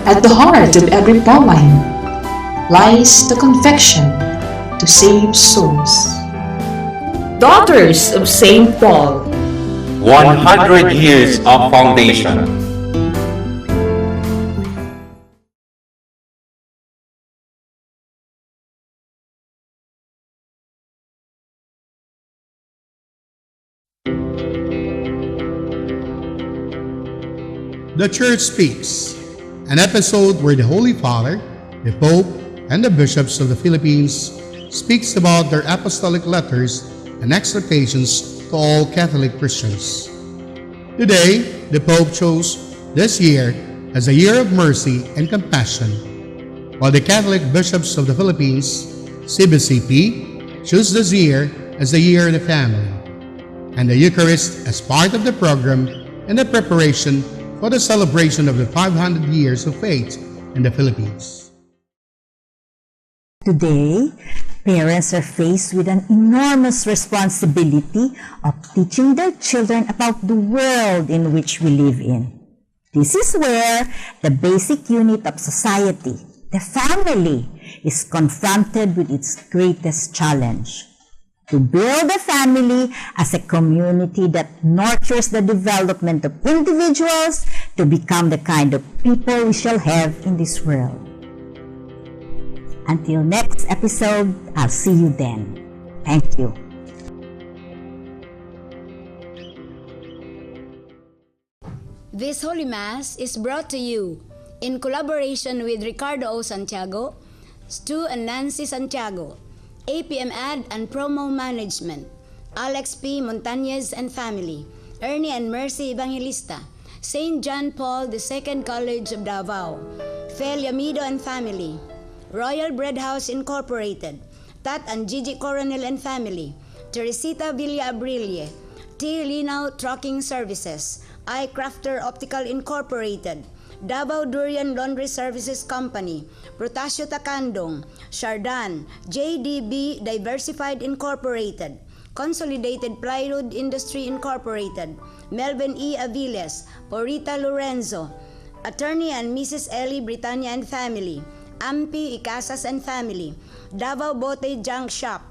At the heart of every poem lies the conviction to save souls. Daughters of St. Paul, 100 years of foundation. The Church Speaks, an episode where the Holy Father, the Pope, and the bishops of the Philippines speaks about their apostolic letters and exhortations to all Catholic Christians. Today, the Pope chose this year as a year of mercy and compassion, while the Catholic bishops of the Philippines, CBCP, chose this year as the year of the family, and the Eucharist as part of the program and the preparation for the celebration of the 500 years of faith in the Philippines. Today, parents are faced with an enormous responsibility of teaching their children about the world in which we live in. This is where the basic unit of society, the family, is confronted with its greatest challenge: to build a family as a community that nurtures the development of individuals to become the kind of people we shall have in this world. Until next episode, I'll see you then. Thank you. This Holy Mass is brought to you in collaboration with Ricardo O. Santiago, Stu and Nancy Santiago, APM Ad and Promo Management, Alex P. Montañez and Family, Ernie and Mercy Evangelista, St. John Paul II College of Davao, Fel Yamido and Family, Royal Bread House Incorporated, Tat and Gigi Coronel and Family, Teresita Villa Abrilie, T. Linao Trucking Services, I Crafter Optical Incorporated, Davao Durian Laundry Services Company, Protasio Takandong, Shardan, JDB Diversified Incorporated, Consolidated Plywood Industry Incorporated, Melvin E. Aviles, Porita Lorenzo, Attorney and Mrs. Ellie Britannia and Family, Ampi Icasas and Family, Davao Bote Junk Shop,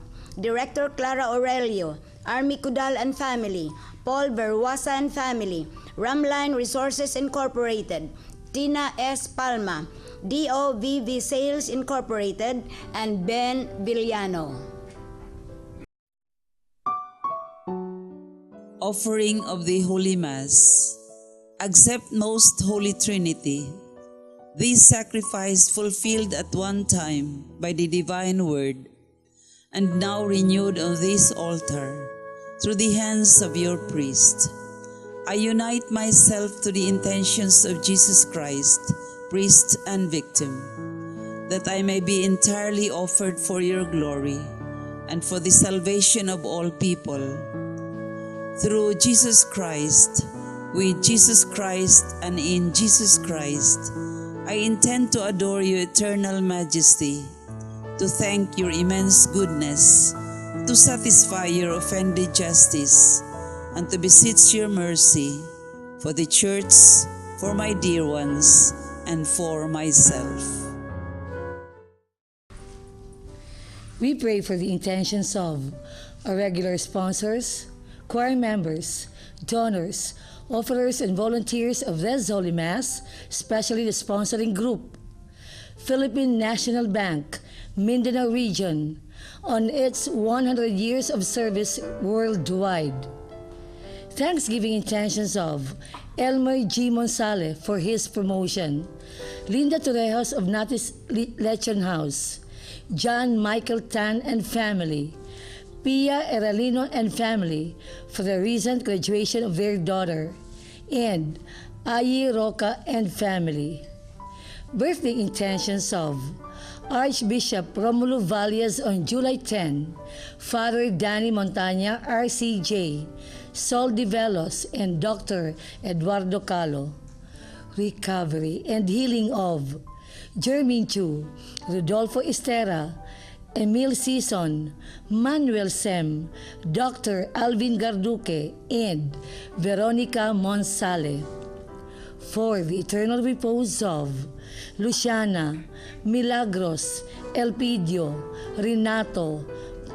Director Clara Aurelio, Army Kudal and Family, Paul Verwasa and Family, Ramline Resources Incorporated, Tina S. Palma, DOVV Sales Incorporated, and Ben Villano. Offering of the Holy Mass. Accept Most Holy Trinity. This sacrifice fulfilled at one time by the divine word, and now renewed on this altar through the hands of your priest. I unite myself to the intentions of Jesus Christ, priest and victim, that I may be entirely offered for your glory and for the salvation of all people. Through Jesus Christ, with Jesus Christ, and in Jesus Christ, I intend to adore your eternal majesty, to thank your immense goodness, to satisfy your offended justice, and to beseech your mercy for the Church, for my dear ones, and for myself. We pray for the intentions of our regular sponsors, choir members, donors, offerers, and volunteers of this Holy Mass, especially the sponsoring group, Philippine National Bank, Mindanao Region, on its 100 years of service worldwide. Thanksgiving intentions of Elmer G. Monsale for his promotion, Linda Torrejos of Natis Lechon House, John Michael Tan and family, Pia Eralino and family for the recent graduation of their daughter, and Ayi Roca and family. Birthday intentions of Archbishop Romulo Valles on July 10, Father Danny Montaña, RCJ, Sol de Velos, and Dr. Eduardo Calo. Recovery and healing of Jermaine Chu, Rodolfo Estera, Emil Sison, Manuel Sem, Dr. Alvin Garduque, and Veronica Monsale. for the eternal repose of Luciana, Milagros, Elpidio, Renato,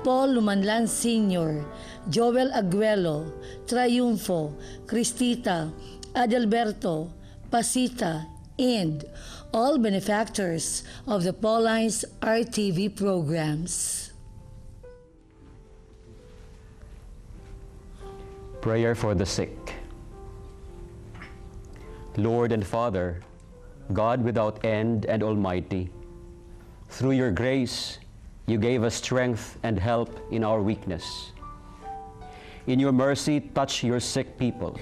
Paul Lumanlan Sr., Joel Aguelo, Triunfo, Cristita, Adalberto, Pasita, and all benefactors of the Pauline's RTV programs. Prayer for the sick. Lord and Father, God without end and almighty, through your grace, you gave us strength and help in our weakness. In your mercy, touch your sick people.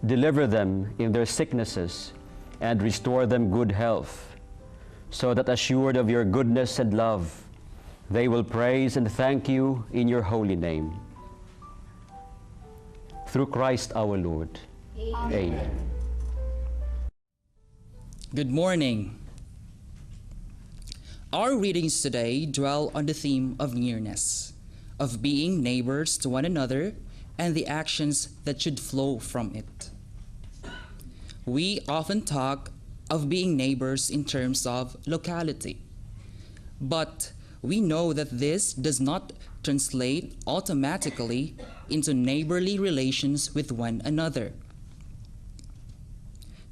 Deliver them in their sicknesses and restore them good health, so that assured of your goodness and love, they will praise and thank you in your holy name. Through Christ our Lord. Amen. Good morning. Our readings today dwell on the theme of nearness, of being neighbors to one another, and the actions that should flow from it. We often talk of being neighbors in terms of locality, but we know that this does not translate automatically into neighborly relations with one another.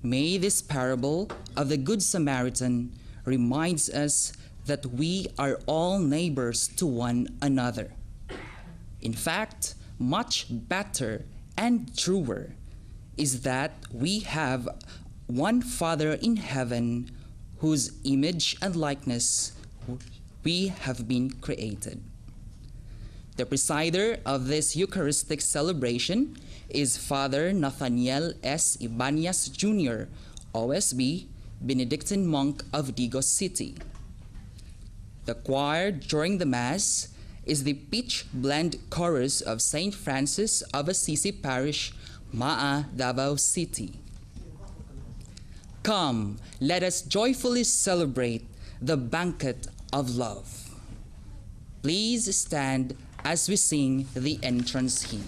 May this parable of the Good Samaritan reminds us that we are all neighbors to one another. In fact, much better and truer is that we have one Father in heaven whose image and likeness we have been created. The presider of this Eucharistic celebration is Father Nathaniel S. Ibanez Jr., OSB, Benedictine monk of Digos City. The choir during the Mass is the pitch blend chorus of St. Francis of Assisi Parish, Maa, Davao City. Come, let us joyfully celebrate the banquet of love. Please stand as we sing the entrance hymn.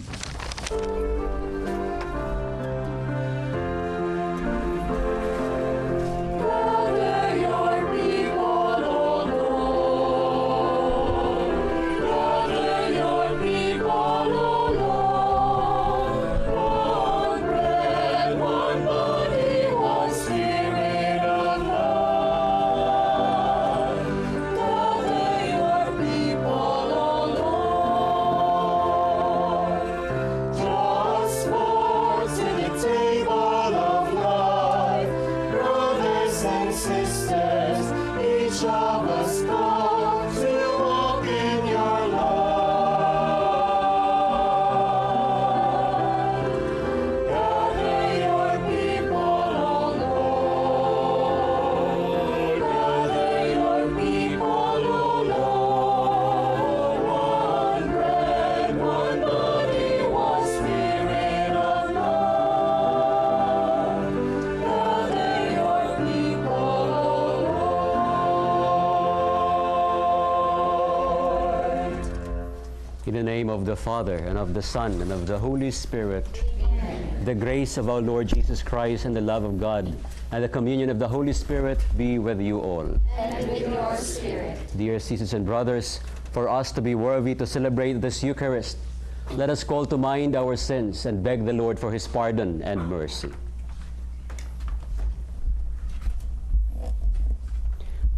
In the name of the Father, and of the Son, and of the Holy Spirit, Amen. The grace of our Lord Jesus Christ, and the love of God, and the communion of the Holy Spirit be with you all. And with your spirit. Dear sisters and brothers, for us to be worthy to celebrate this Eucharist, let us call to mind our sins and beg the Lord for his pardon and mercy.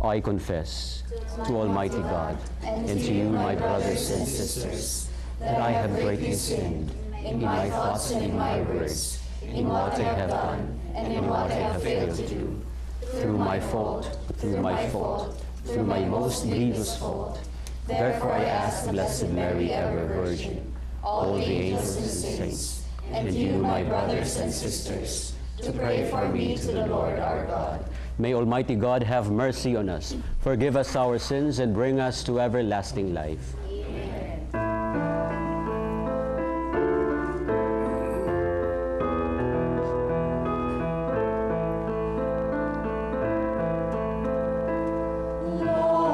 I confess to Almighty God and to you, my brothers and sisters, that I have greatly sinned in my thoughts and in my words, in what I have done and in what I have failed to do, through my fault, through my most grievous fault. Therefore I ask the Blessed Mary, ever Virgin, all the angels and saints, and you, my brothers and sisters, to pray for me to the Lord our God. May Almighty God have mercy on us, forgive us our sins, and bring us to everlasting life. Lord,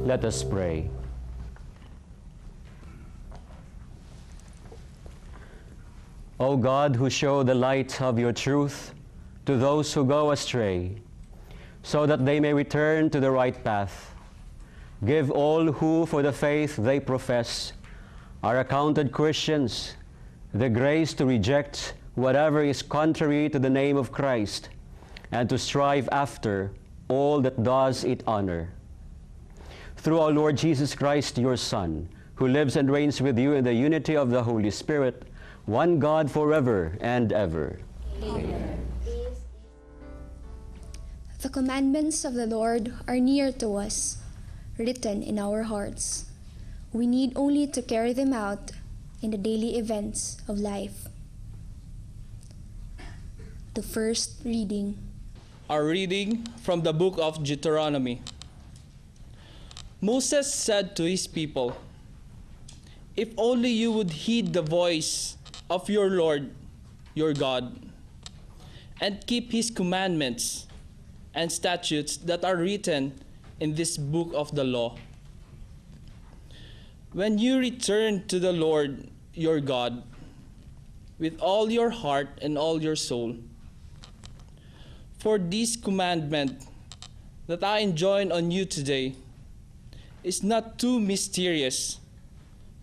Let us pray. O God, who show the light of your truth to those who go astray, so that they may return to the right path, give all who, for the faith they profess, are accounted Christians, the grace to reject whatever is contrary to the name of Christ, and to strive after all that does it honor. Through our Lord Jesus Christ, your Son, who lives and reigns with you in the unity of the Holy Spirit, one God forever and ever. Amen. The commandments of the Lord are near to us, written in our hearts. We need only to carry them out in the daily events of life. The first reading. A reading from the book of Deuteronomy. Moses said to his people, "If only you would heed the voice of your Lord, your God, and keep his commandments and statutes that are written in this book of the law. When you return to the Lord your God with all your heart and all your soul, for this commandment that I enjoin on you today is not too mysterious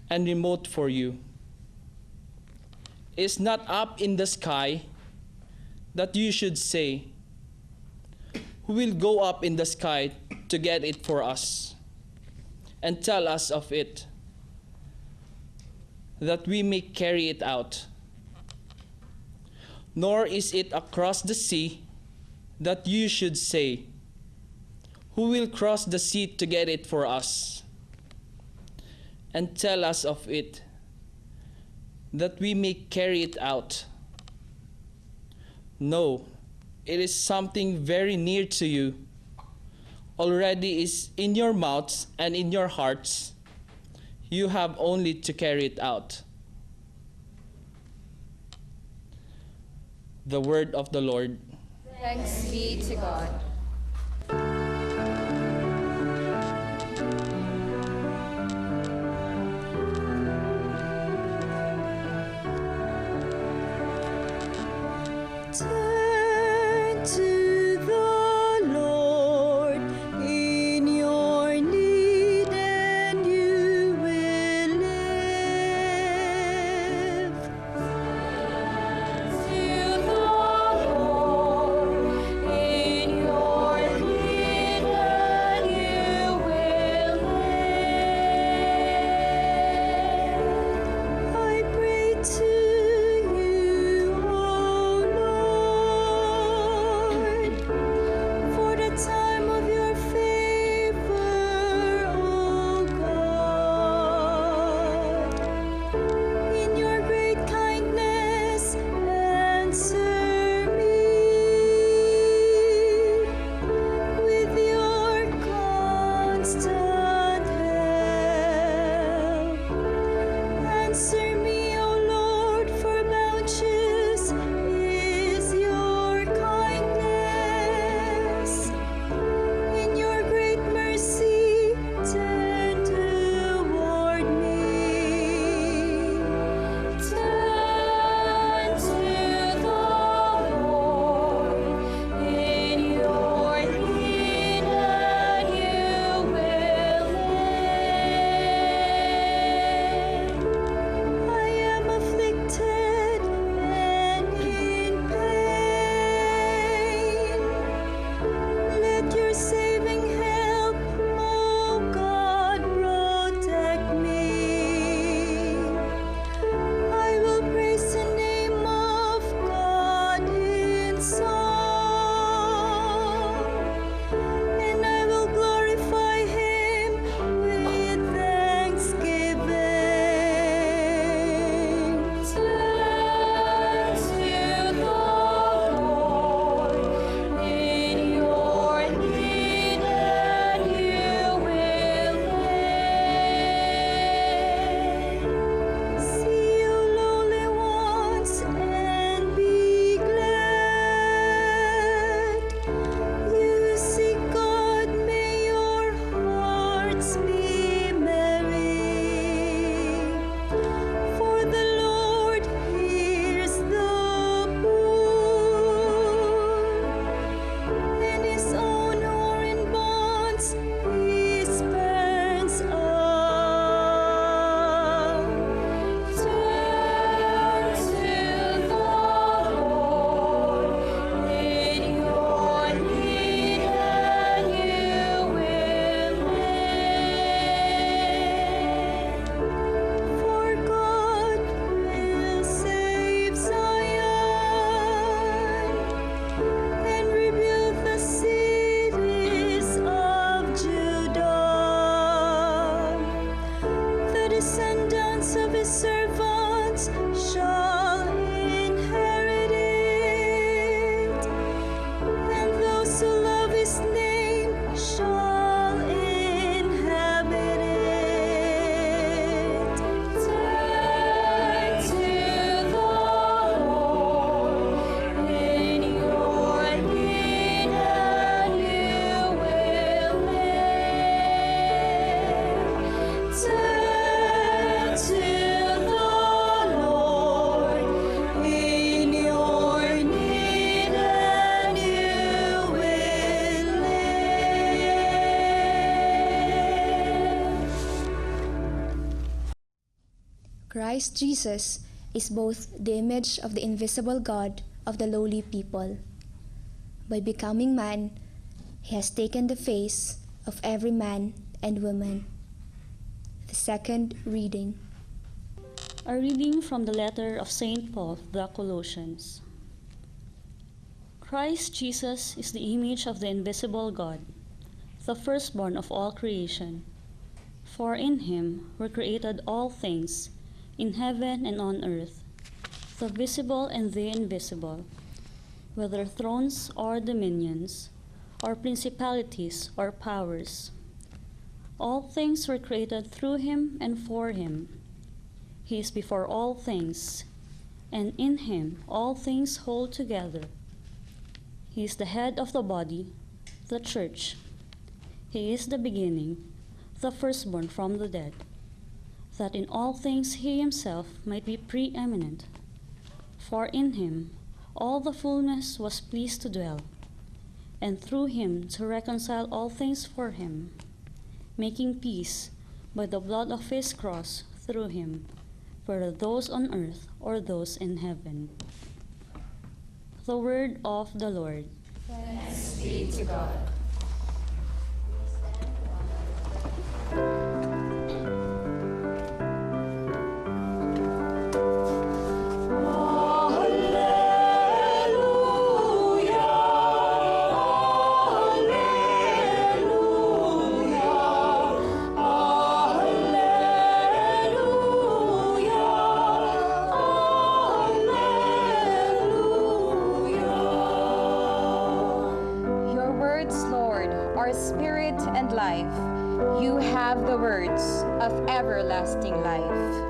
and remote for you. It's not up in the sky that you should say, 'Who will go up in the sky to get it for us and tell us of it, that we may carry it out?' Nor is it across the sea that you should say, 'Who will cross the sea to get it for us and tell us of it, that we may carry it out?' No, it is something very near to you, already is in your mouths and in your hearts. You have only to carry it out." The word of the Lord. Thanks be to God. Turn to the Lord in your need, and you will live. To the Lord in your need, and you will live. I pray to you, O Lord. descendants of his servants shall inherit it, and those who love his name shall inhabit it. Turn to the Lord in your need, and you will live. Turn to the Lord in your need, and you will live. Christ Jesus is both the image of the invisible God of the lowly people. By becoming man, he has taken the face of every man and woman. The second reading. A reading from the letter of St. Paul to the Colossians. Christ Jesus is the image of the invisible God, the firstborn of all creation. For in him were created all things, in heaven and on earth, the visible and the invisible, whether thrones or dominions, or principalities or powers. All things were created through him and for him. He is before all things, and in him all things hold together. He is the head of the body, the church. He is the beginning, the firstborn from the dead, that in all things he himself might be preeminent. For in him all the fullness was pleased to dwell, and through him to reconcile all things for him, making peace by the blood of his cross through him, whether those on earth or those in heaven. The word of the Lord. Thanks be to God. Your words, Lord, are spirit and life. You have the words of everlasting life.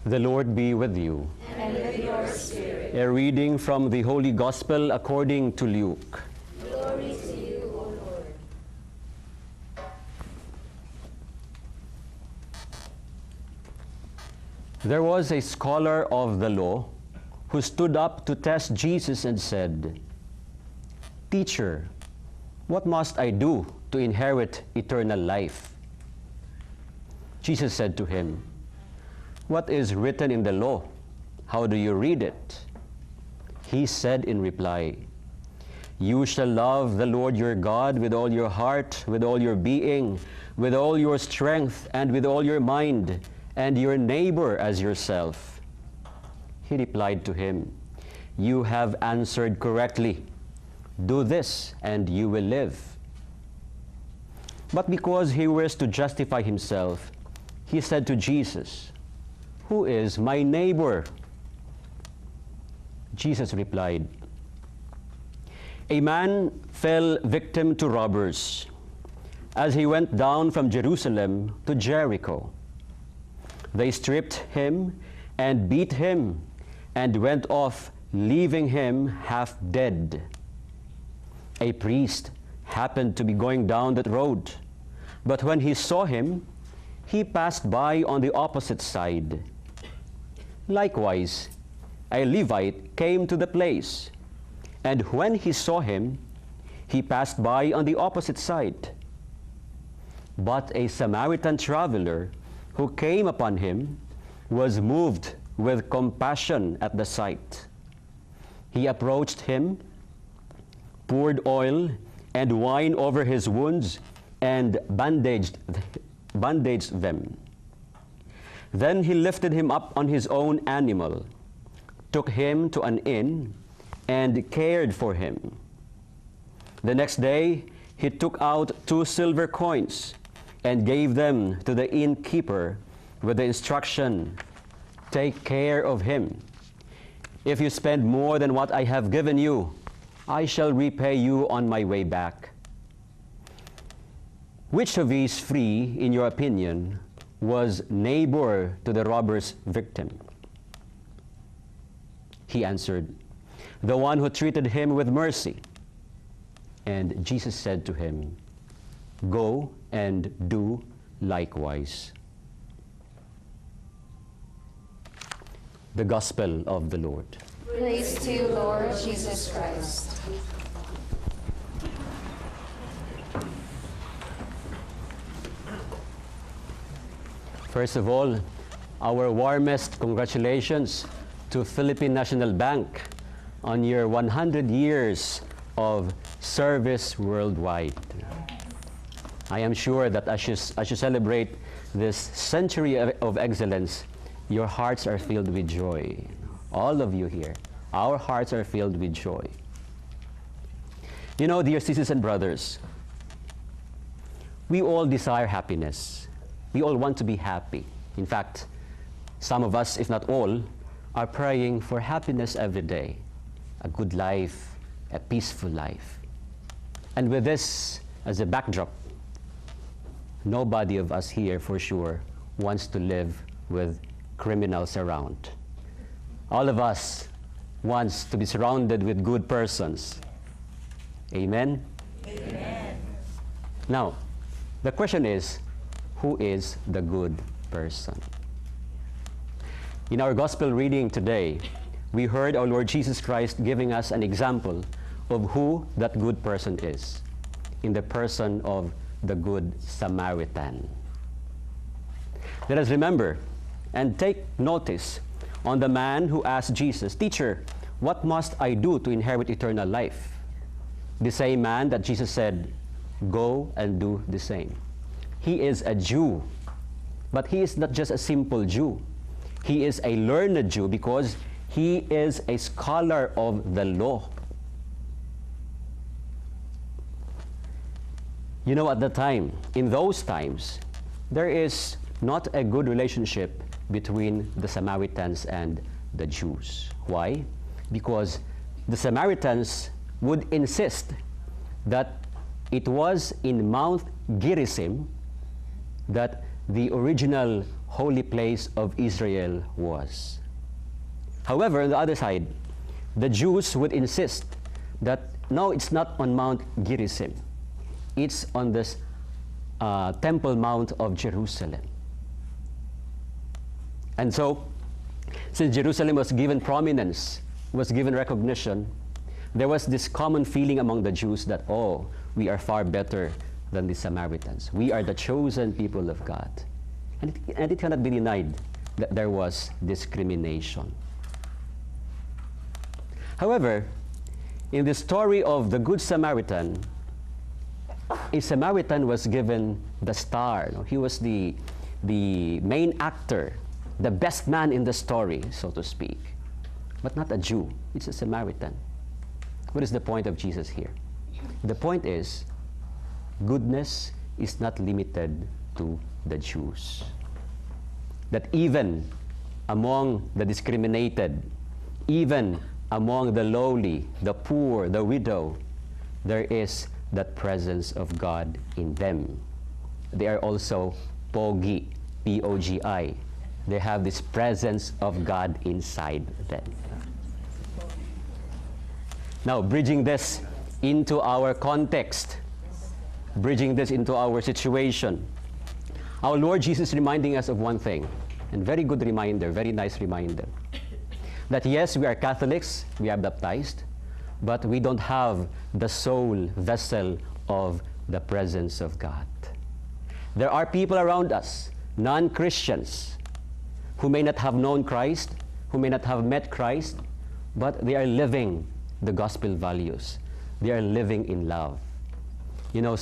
The Lord be with you. And with your spirit. A reading from the Holy Gospel according to Luke. Glory to you, O Lord. There was a scholar of the law who stood up to test Jesus and said, "Teacher, what must I do to inherit eternal life?" Jesus said to him, "What is written in the law? How do you read it?" He said in reply, "You shall love the Lord your God with all your heart, with all your being, with all your strength, and with all your mind, and your neighbor as yourself." He replied to him, "You have answered correctly. Do this, and you will live." But because he wished to justify himself, he said to Jesus, "Who is my neighbor?" Jesus replied, "A man fell victim to robbers as he went down from Jerusalem to Jericho. They stripped him and beat him and went off, leaving him half dead. A priest happened to be going down that road, but when he saw him, he passed by on the opposite side. Likewise, a Levite came to the place, and when he saw him, he passed by on the opposite side. But a Samaritan traveler who came upon him was moved with compassion at the sight. He approached him, poured oil and wine over his wounds, and bandaged them. Then he lifted him up on his own animal, took him to an inn, and cared for him. The next day, he took out 2 silver coins and gave them to the innkeeper with the instruction, "Take care of him. If you spend more than what I have given you, I shall repay you on my way back." Which of these 3, in your opinion, was neighbor to the robber's victim? He answered, "The one who treated him with mercy." And Jesus said to him, "Go and do likewise." The Gospel of the Lord. Praise to you, Lord Jesus Christ. First of all, our warmest congratulations to Philippine National Bank on your 100 years of service worldwide. I am sure that as you celebrate this century of excellence, your hearts are filled with joy. All of you here, our hearts are filled with joy. You know, dear sisters and brothers, we all desire happiness. We all want to be happy. In fact, some of us, if not all, are praying for happiness every day, a good life, a peaceful life. And with this as a backdrop, nobody of us here for sure wants to live with criminals around. All of us wants to be surrounded with good persons. Amen? Amen. Now, the question is, who is the good person? In our gospel reading today, we heard our Lord Jesus Christ giving us an example of who that good person is, in the person of the Good Samaritan. Let us remember and take notice on the man who asked Jesus, "Teacher, what must I do to inherit eternal life?" The same man that Jesus said, "Go and do the same." He is a Jew, but he is not just a simple Jew. He is a learned Jew because he is a scholar of the law. You know, at the time, in those times, there is not a good relationship between the Samaritans and the Jews. Why? Because the Samaritans would insist that it was in Mount Gerizim that the original holy place of Israel was. However, on the other side, the Jews would insist that no, it's not on Mount Gerizim. It's on this Temple Mount of Jerusalem. And so, since Jerusalem was given prominence, was given recognition, there was this common feeling among the Jews that, oh, we are far better than the Samaritans. We are the chosen people of God. And it cannot be denied that there was discrimination. However, in the story of the Good Samaritan, a Samaritan was given the star. He was the main actor, the best man in the story, so to speak. But not a Jew. It's a Samaritan. What is the point of Jesus here? The point is, goodness is not limited to the Jews. That even among the discriminated, even among the lowly, the poor, the widow, there is that presence of God in them. They are also pogi, P-O-G-I. They have this presence of God inside them. Now, bridging this into our context, bridging this into our situation, our Lord Jesus is reminding us of one thing, and very good reminder, very nice reminder, that yes, we are Catholics, we are baptized, but we don't have the soul vessel of the presence of God. There are people around us, non-Christians, who may not have known Christ, who may not have met Christ, but they are living the gospel values. They are living in love. You know,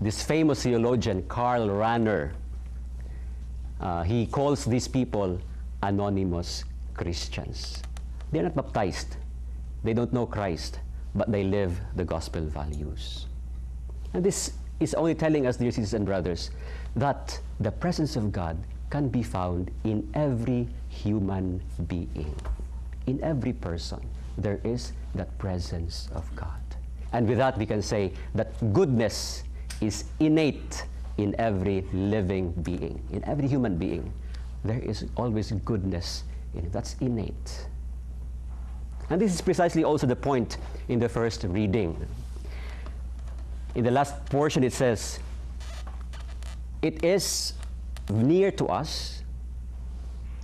this famous theologian, Karl Rahner, he calls these people anonymous Christians. They're not baptized. They don't know Christ, but they live the gospel values. And this is only telling us, dear sisters and brothers, that the presence of God can be found in every human being. In every person, there is that presence of God. And with that, we can say that goodness is innate in every living being. In every human being, there is always goodness in it. That's innate. And this is precisely also the point in the first reading. In the last portion, it says, it is near to us.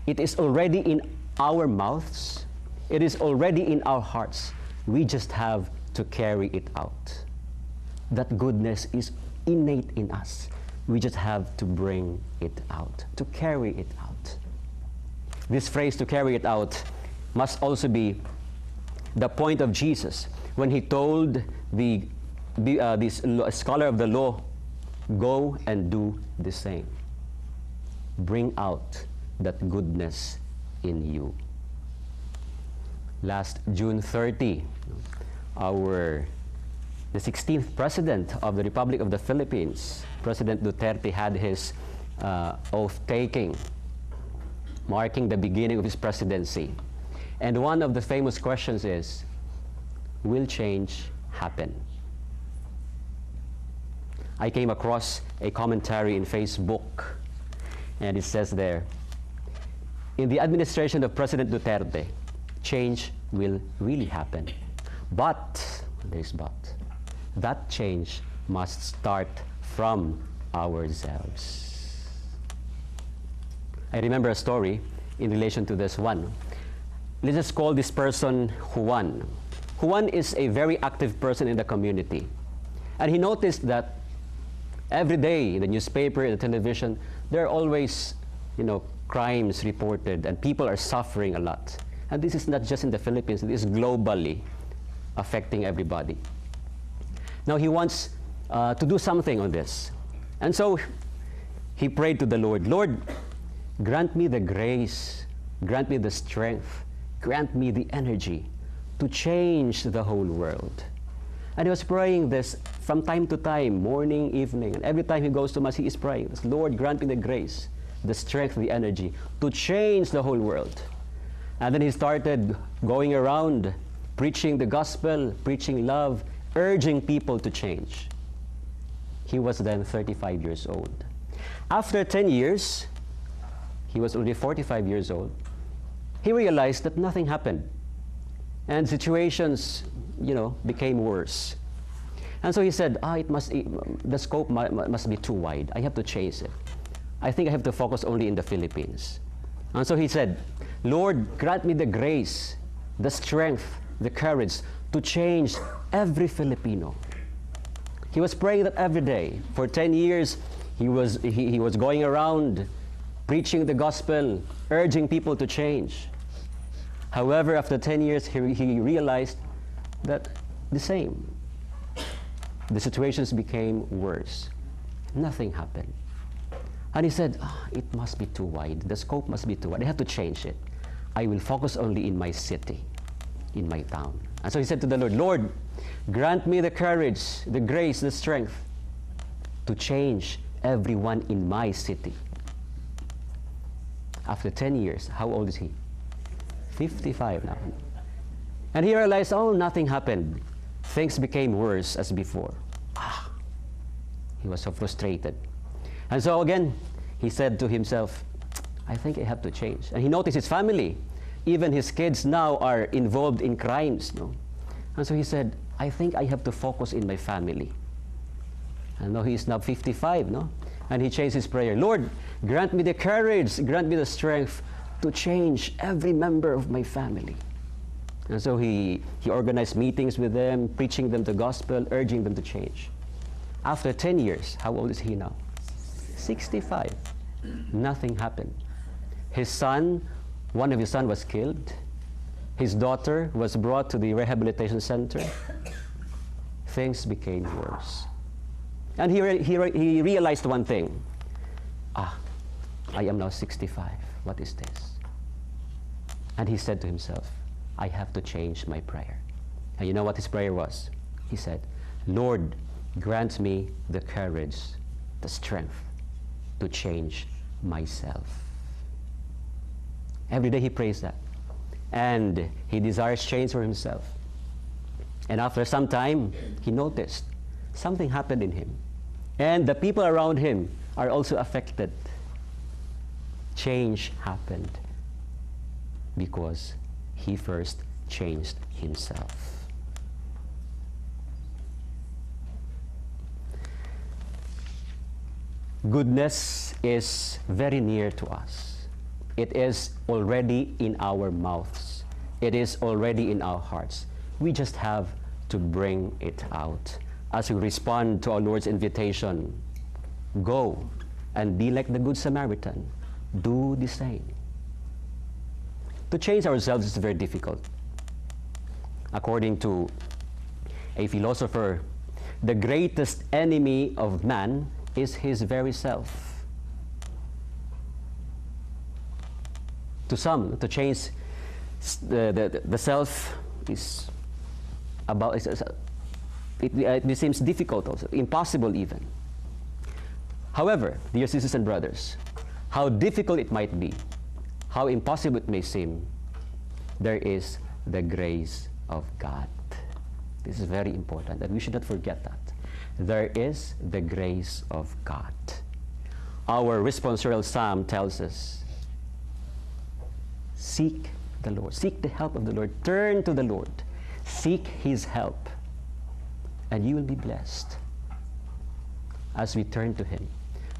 It is already in our mouths. It is already in our hearts. We just have to carry it out. That goodness is innate in us. We just have to bring it out, to carry it out. This phrase, to carry it out, must also be the point of Jesus when he told this scholar of the law, go and do the same. Bring out that goodness in you. Last June 30, the 16th President of the Republic of the Philippines, President Duterte, had his oath-taking, marking the beginning of his presidency. And one of the famous questions is, will change happen? I came across a commentary in Facebook, and it says there, in the administration of President Duterte, change will really happen. But, there's but, that change must start from ourselves. I remember a story in relation to this one. Let's just call this person Juan. Juan is a very active person in the community. And he noticed that every day in the newspaper, in the television, there are always, crimes reported, and people are suffering a lot. And this is not just in the Philippines, it is globally affecting everybody. Now he wants to do something on this. And so he prayed to the Lord, Lord, grant me the grace, grant me the strength, grant me the energy to change the whole world. And he was praying this from time to time, morning, evening, and every time he goes to Mass, he is praying this, Lord, grant me the grace, the strength, the energy to change the whole world. And then he started going around preaching the gospel, preaching love, urging people to change. He was then 35 years old. After 10 years, he was already 45 years old, he realized that nothing happened. And situations, became worse. And so he said, the scope must be too wide. I have to change it. I think I have to focus only in the Philippines. And so he said, Lord, grant me the grace, the strength, the courage to change every Filipino. He was praying that every day. For 10 years, he was going around preaching the gospel, urging people to change. However, after 10 years, he realized that the same. The situations became worse. Nothing happened. And he said, it must be too wide. The scope must be too wide. I have to change it. I will focus only in my city, in my town. And so he said to the Lord, Lord, grant me the courage, the grace, the strength to change everyone in my city. After 10 years, how old is he? 55 now. And he realized, nothing happened. Things became worse as before. He was so frustrated. And so again, he said to himself, I think I have to change. And he noticed his family. Even his kids now are involved in crimes. No? And so he said, I think I have to focus in my family. And now he is now 55. No? And he changed his prayer. Lord, grant me the courage, grant me the strength to change every member of my family. And so he organized meetings with them, preaching them the gospel, urging them to change. After 10 years, how old is he now? 65. Nothing happened. His son, one of his sons was killed. his daughter was brought to the rehabilitation center, things became worse. And he realized one thing. I am now 65. What is this? And he said to himself, I have to change my prayer. And you know what his prayer was? He said, Lord, grant me the courage, the strength to change myself. Every day he prays that. And he desires change for himself. And after some time, he noticed something happened in him. And the people around him are also affected. Change happened because he first changed himself. Goodness is very near to us. It is already in our mouths. It is already in our hearts. We just have to bring it out. As we respond to our Lord's invitation, go and be like the Good Samaritan. Do the same. To change ourselves is very difficult. According to a philosopher, the greatest enemy of man is his very self. To some, to change the self is about, it seems difficult also, impossible even. However, dear sisters and brothers, how difficult it might be, how impossible it may seem, there is the grace of God. This is very important, and we should not forget that. There is the grace of God. Our responsorial psalm tells us, seek the Lord, seek the help of the Lord, turn to the Lord, seek His help, and you will be blessed as we turn to Him,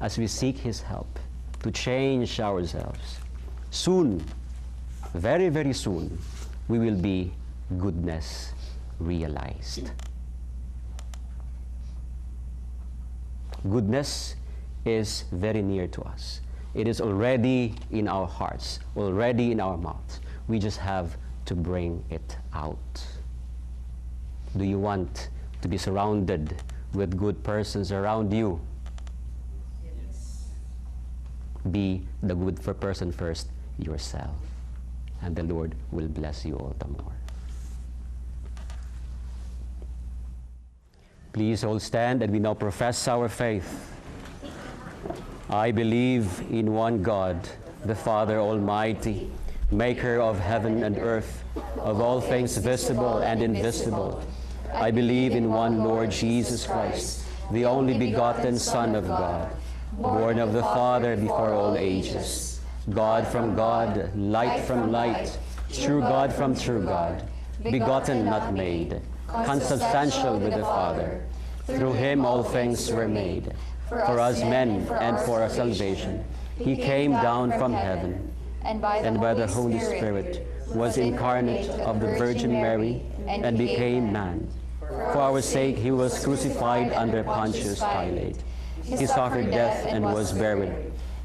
as we seek His help to change ourselves. Soon, very, very soon, we will be goodness realized. Goodness is very near to us. It is already in our hearts, already in our mouths. We just have to bring it out. Do you want to be surrounded with good persons around you? Yes. Be the good person first yourself, and the Lord will bless you all the more. Please all stand, and we now profess our faith. I believe in one God, the Father Almighty, maker of heaven and earth, of all things visible and invisible. I believe in one Lord Jesus Christ, the only begotten Son of God, born of the Father before all ages, God from God, light from light, true God from true God, begotten, not made, consubstantial with the Father. Through Him all things were made. For us men and for our salvation, He came down from heaven, and by the Holy Spirit was incarnate of the Virgin Mary and became man. For our sake He was crucified under Pontius Pilate. He suffered death and was buried,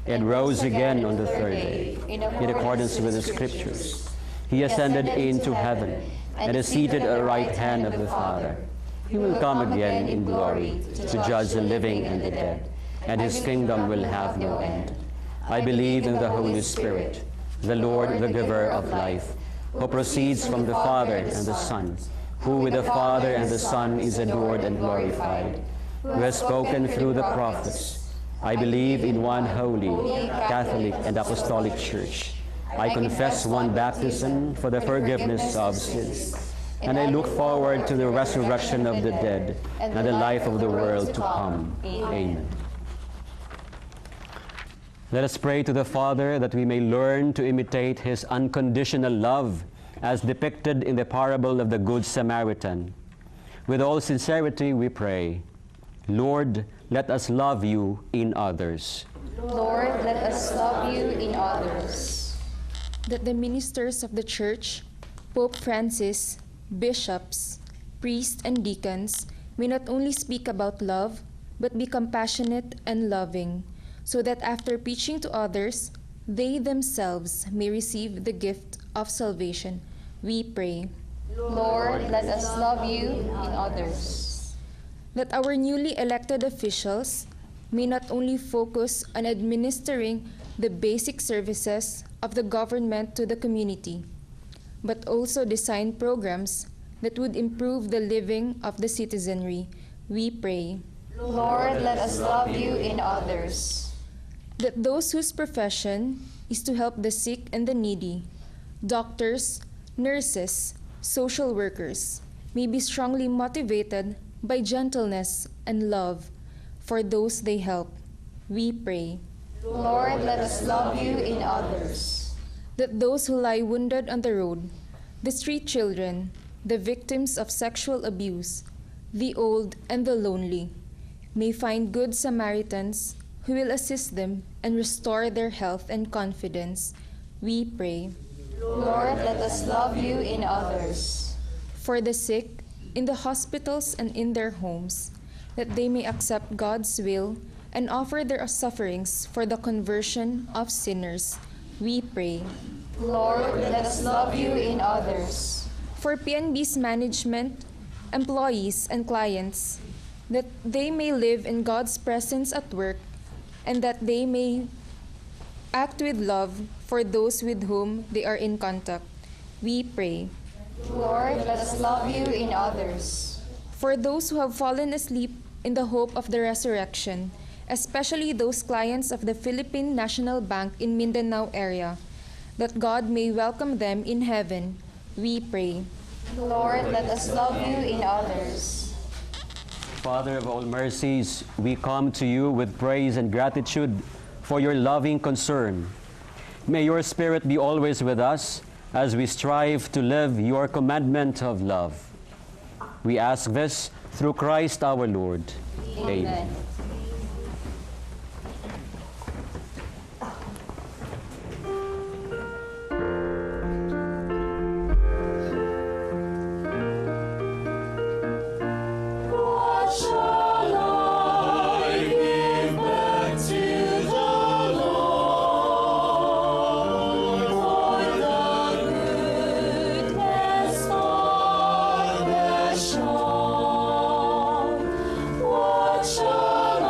and rose again on the third day, in accordance with the Scriptures. He ascended into heaven, and is seated at the right hand of the Father. He will come again in glory to judge the living and the dead, and His kingdom will have no end. I believe in the Holy Spirit, the Lord, the giver of life, who proceeds from the Father and the Son, who with the Father and the Son is adored and glorified, who has spoken through the prophets. I believe in one holy, Catholic, and Apostolic Church. I confess one baptism for the forgiveness of sins, and I look forward to the resurrection of the dead and the life of the world to come. Amen. Let us pray to the Father that we may learn to imitate His unconditional love as depicted in the parable of the Good Samaritan. With all sincerity we pray, Lord, let us love You in others. Lord, let us love You in others. That the ministers of the Church, Pope Francis, bishops, priests, and deacons may not only speak about love, but be compassionate and loving, so that after preaching to others, they themselves may receive the gift of salvation We pray. Lord, let us love you in others. That our newly elected officials may not only focus on administering the basic services of the government to the community, but also design programs that would improve the living of the citizenry. We pray. Lord, let us love you in others. That those whose profession is to help the sick and the needy, doctors, nurses, social workers, may be strongly motivated by gentleness and love for those they help. We pray. Lord, let us love you in others. That those who lie wounded on the road, the street children, the victims of sexual abuse, the old and the lonely, may find good Samaritans who will assist them and restore their health and confidence. We pray. Lord, let us love you in others. For the sick, in the hospitals and in their homes, that they may accept God's will and offer their sufferings for the conversion of sinners. We pray. Lord, let us love you in others. For PNB's management, employees, and clients, that they may live in God's presence at work and that they may act with love for those with whom they are in contact. We pray. Lord, let us love you in others. For those who have fallen asleep in the hope of the resurrection, especially those clients of the Philippine National Bank in Mindanao area, that God may welcome them in heaven, we pray. Lord, let us love you in others. Father of all mercies, we come to you with praise and gratitude for your loving concern. May your Spirit be always with us as we strive to live your commandment of love. We ask this through Christ our Lord. Amen. What shall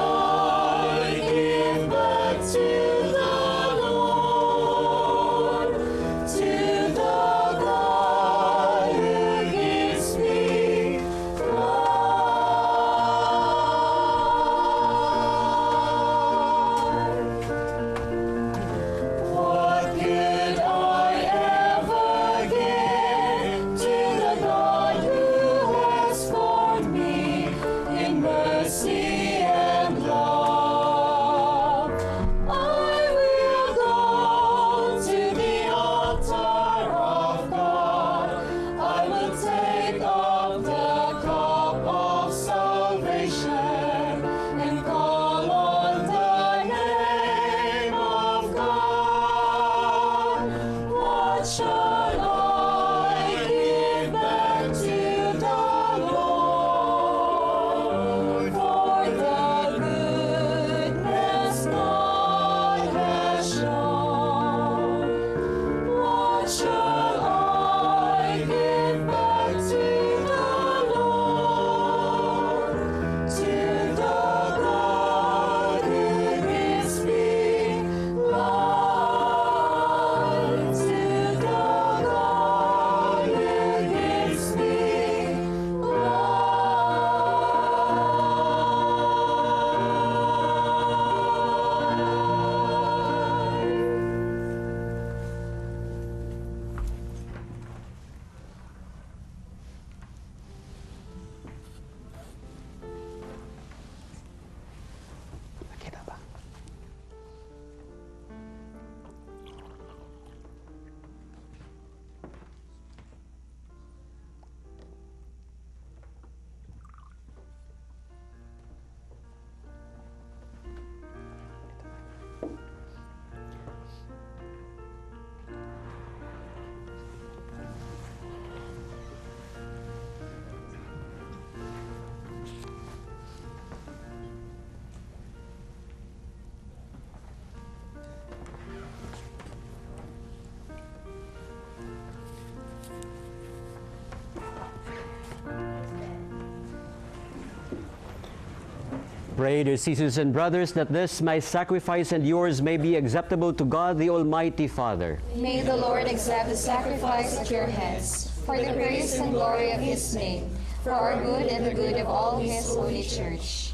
Pray, dear sisters and brothers, that this my sacrifice and yours may be acceptable to God, the Almighty Father. May the Lord accept the sacrifice at your hands, for the praise and glory of his name, for our good and the good of all his holy church.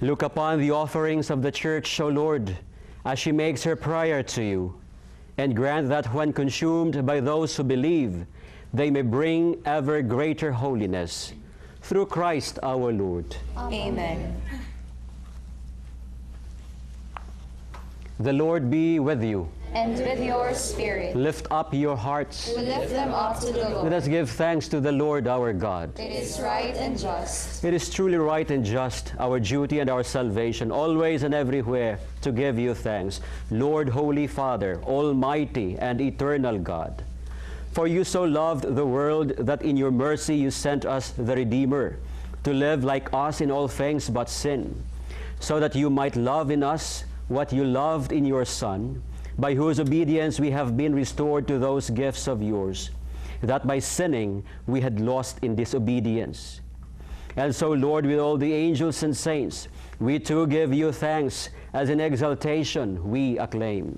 Look upon the offerings of the Church, O Lord, as she makes her prayer to you, and grant that when consumed by those who believe, they may bring ever greater holiness. Through Christ our Lord. Amen. The Lord be with you. And with your spirit. Lift up your hearts. We lift them up to the Lord. Let us give thanks to the Lord our God. It is right and just. It is truly right and just, our duty and our salvation, always and everywhere, to give you thanks, Lord, Holy Father, Almighty and eternal God. For you so loved the world that in your mercy you sent us the Redeemer, to live like us in all things but sin, so that you might love in us what you loved in your Son, by whose obedience we have been restored to those gifts of yours, that by sinning we had lost in disobedience. And so, Lord, with all the angels and saints, we too give you thanks, as in exaltation we acclaim.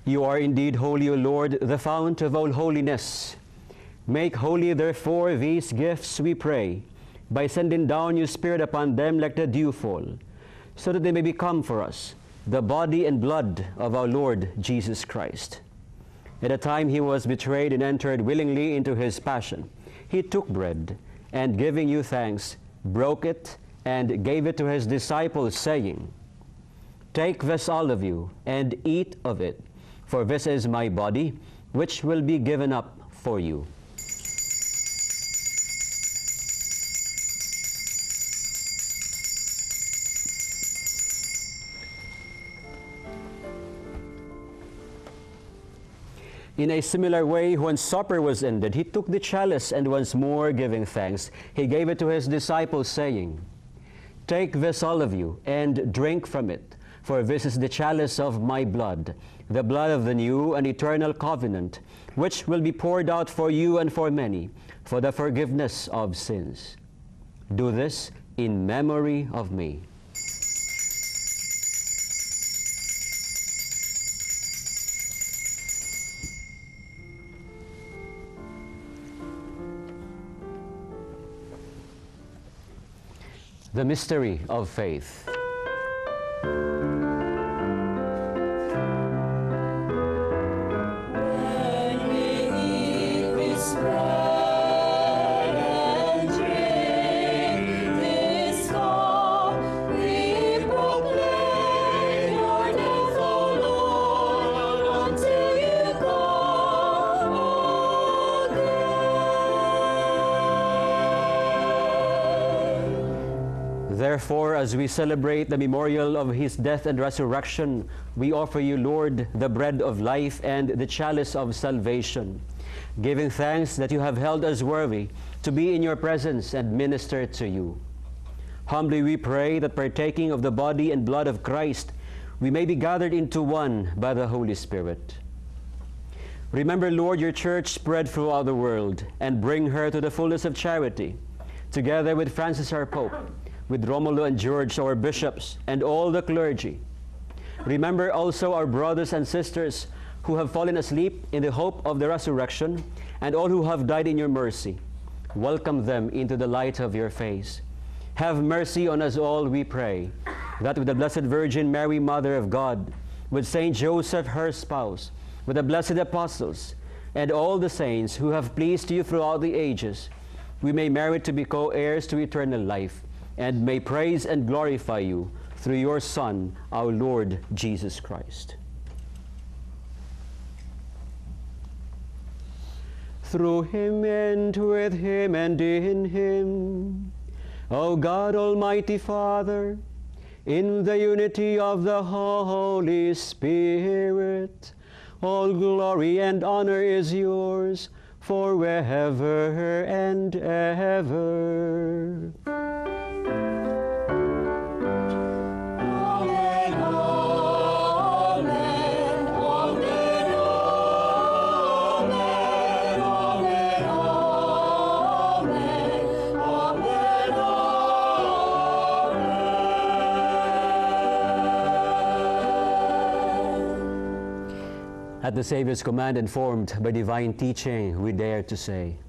You are indeed holy, O Lord, the fount of all holiness. Make holy, therefore, these gifts, we pray, by sending down your Spirit upon them like the dewfall, so that they may become for us the body and blood of our Lord Jesus Christ. At the time he was betrayed and entered willingly into his passion, he took bread, and giving you thanks, broke it, and gave it to his disciples, saying, "Take this, all of you, and eat of it, for this is my body, which will be given up for you." In a similar way, when supper was ended, he took the chalice, and once more giving thanks, he gave it to his disciples, saying, "Take this, all of you, and drink from it, for this is the chalice of my blood, the blood of the new and eternal covenant, which will be poured out for you and for many, for the forgiveness of sins. Do this in memory of me." The mystery of faith. Therefore, as we celebrate the memorial of his death and resurrection, we offer you, Lord, the bread of life and the chalice of salvation, giving thanks that you have held us worthy to be in your presence and minister to you. Humbly we pray that, partaking of the body and blood of Christ, we may be gathered into one by the Holy Spirit. Remember, Lord, your church spread throughout the world, and bring her to the fullness of charity, together with Francis our Pope, with Romulo and George, our bishops, and all the clergy. Remember also our brothers and sisters who have fallen asleep in the hope of the resurrection, and all who have died in your mercy. Welcome them into the light of your face. Have mercy on us all, we pray, that with the Blessed Virgin Mary, Mother of God, with Saint Joseph, her spouse, with the blessed apostles, and all the saints who have pleased you throughout the ages, we may merit to be co-heirs to eternal life, and may praise and glorify you through your Son, our Lord Jesus Christ. Through him, and with him, and in him, O God, Almighty Father, in the unity of the Holy Spirit, all glory and honor is yours forever and ever. At the Savior's command, informed by divine teaching, we dare to say,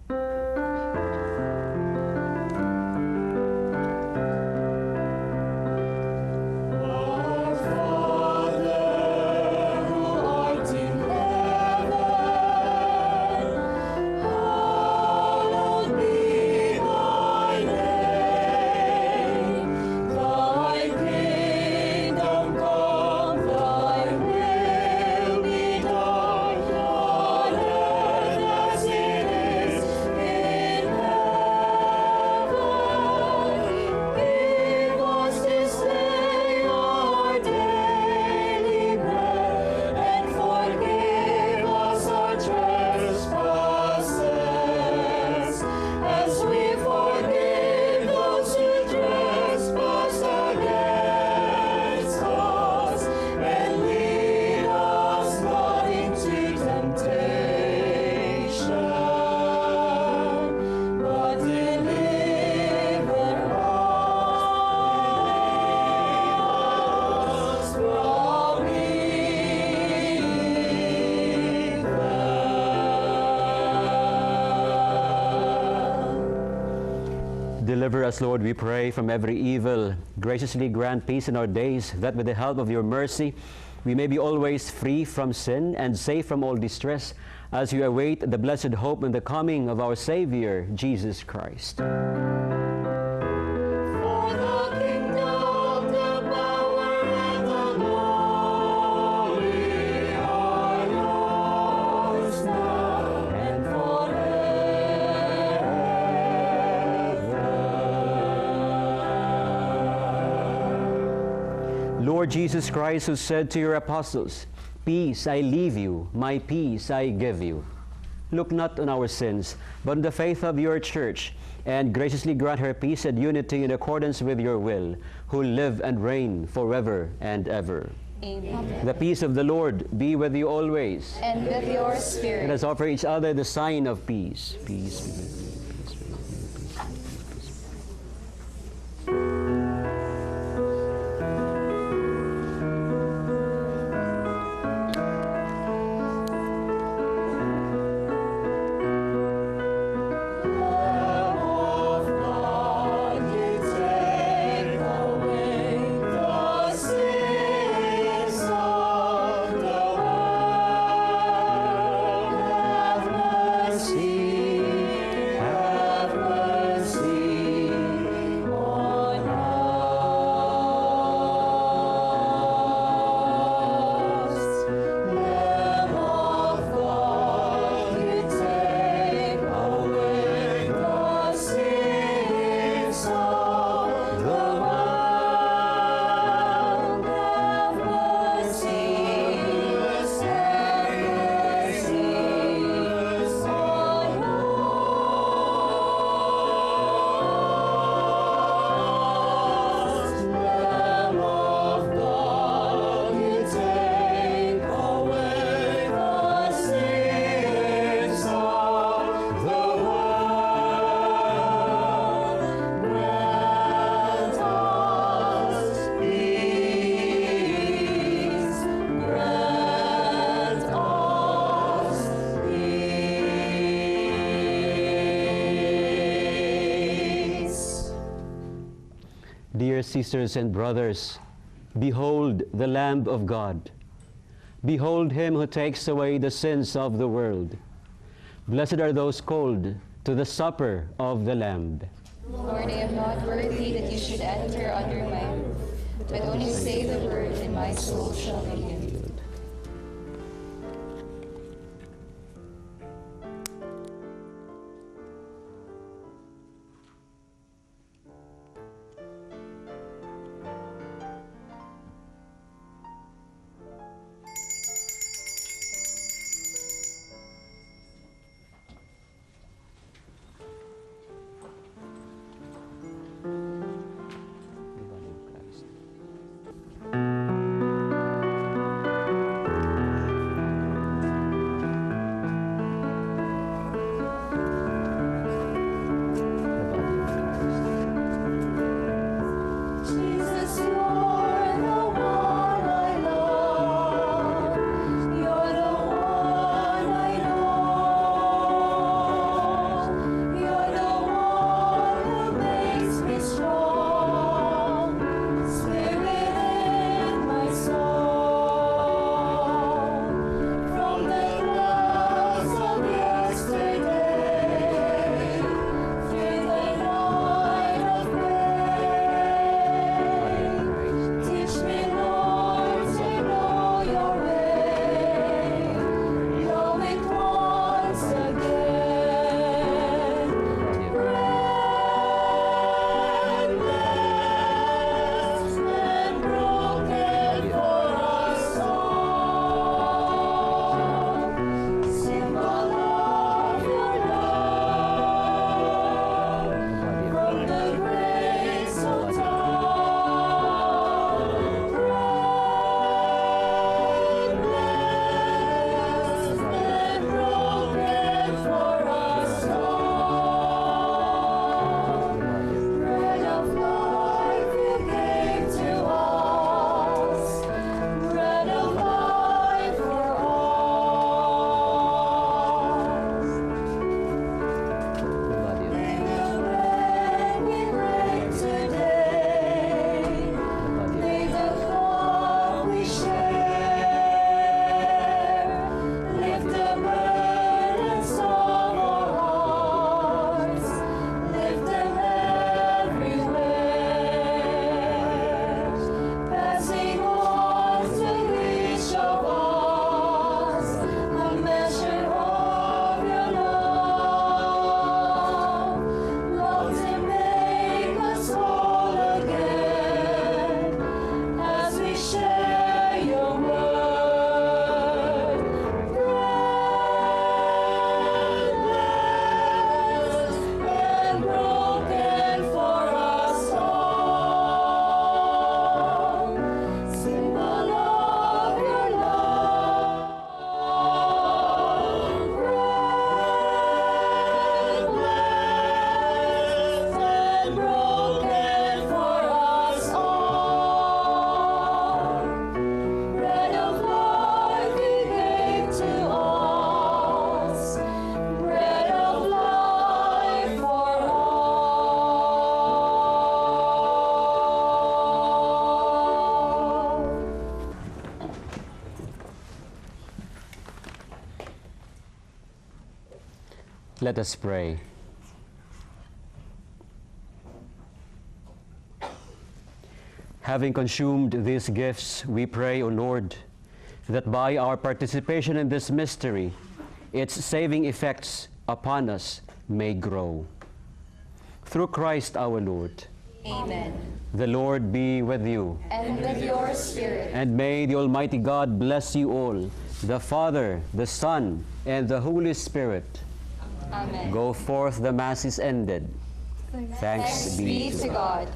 Deliver us, Lord, we pray, from every evil. Graciously grant peace in our days, that with the help of your mercy, we may be always free from sin and safe from all distress, as we await the blessed hope and the coming of our Savior, Jesus Christ. Lord Jesus Christ, who said to your apostles, "Peace I leave you, my peace I give you," look not on our sins, but on the faith of your church, and graciously grant her peace and unity in accordance with your will, who live and reign forever and ever. Amen. The peace of the Lord be with you always. And with your spirit. Let us offer each other the sign of peace. Peace be with you. Dear sisters and brothers, behold the Lamb of God. Behold him who takes away the sins of the world. Blessed are those called to the supper of the Lamb. Lord, I am not worthy that you should enter under my roof, but only say the word, and my soul shall be healed. Let us pray. Having consumed these gifts, we pray, O Lord, that by our participation in this mystery, its saving effects upon us may grow. Through Christ our Lord. Amen. The Lord be with you. And with your spirit. And may the Almighty God bless you all, the Father, the Son, and the Holy Spirit. Amen. Go forth, the Mass is ended. Thanks be to God.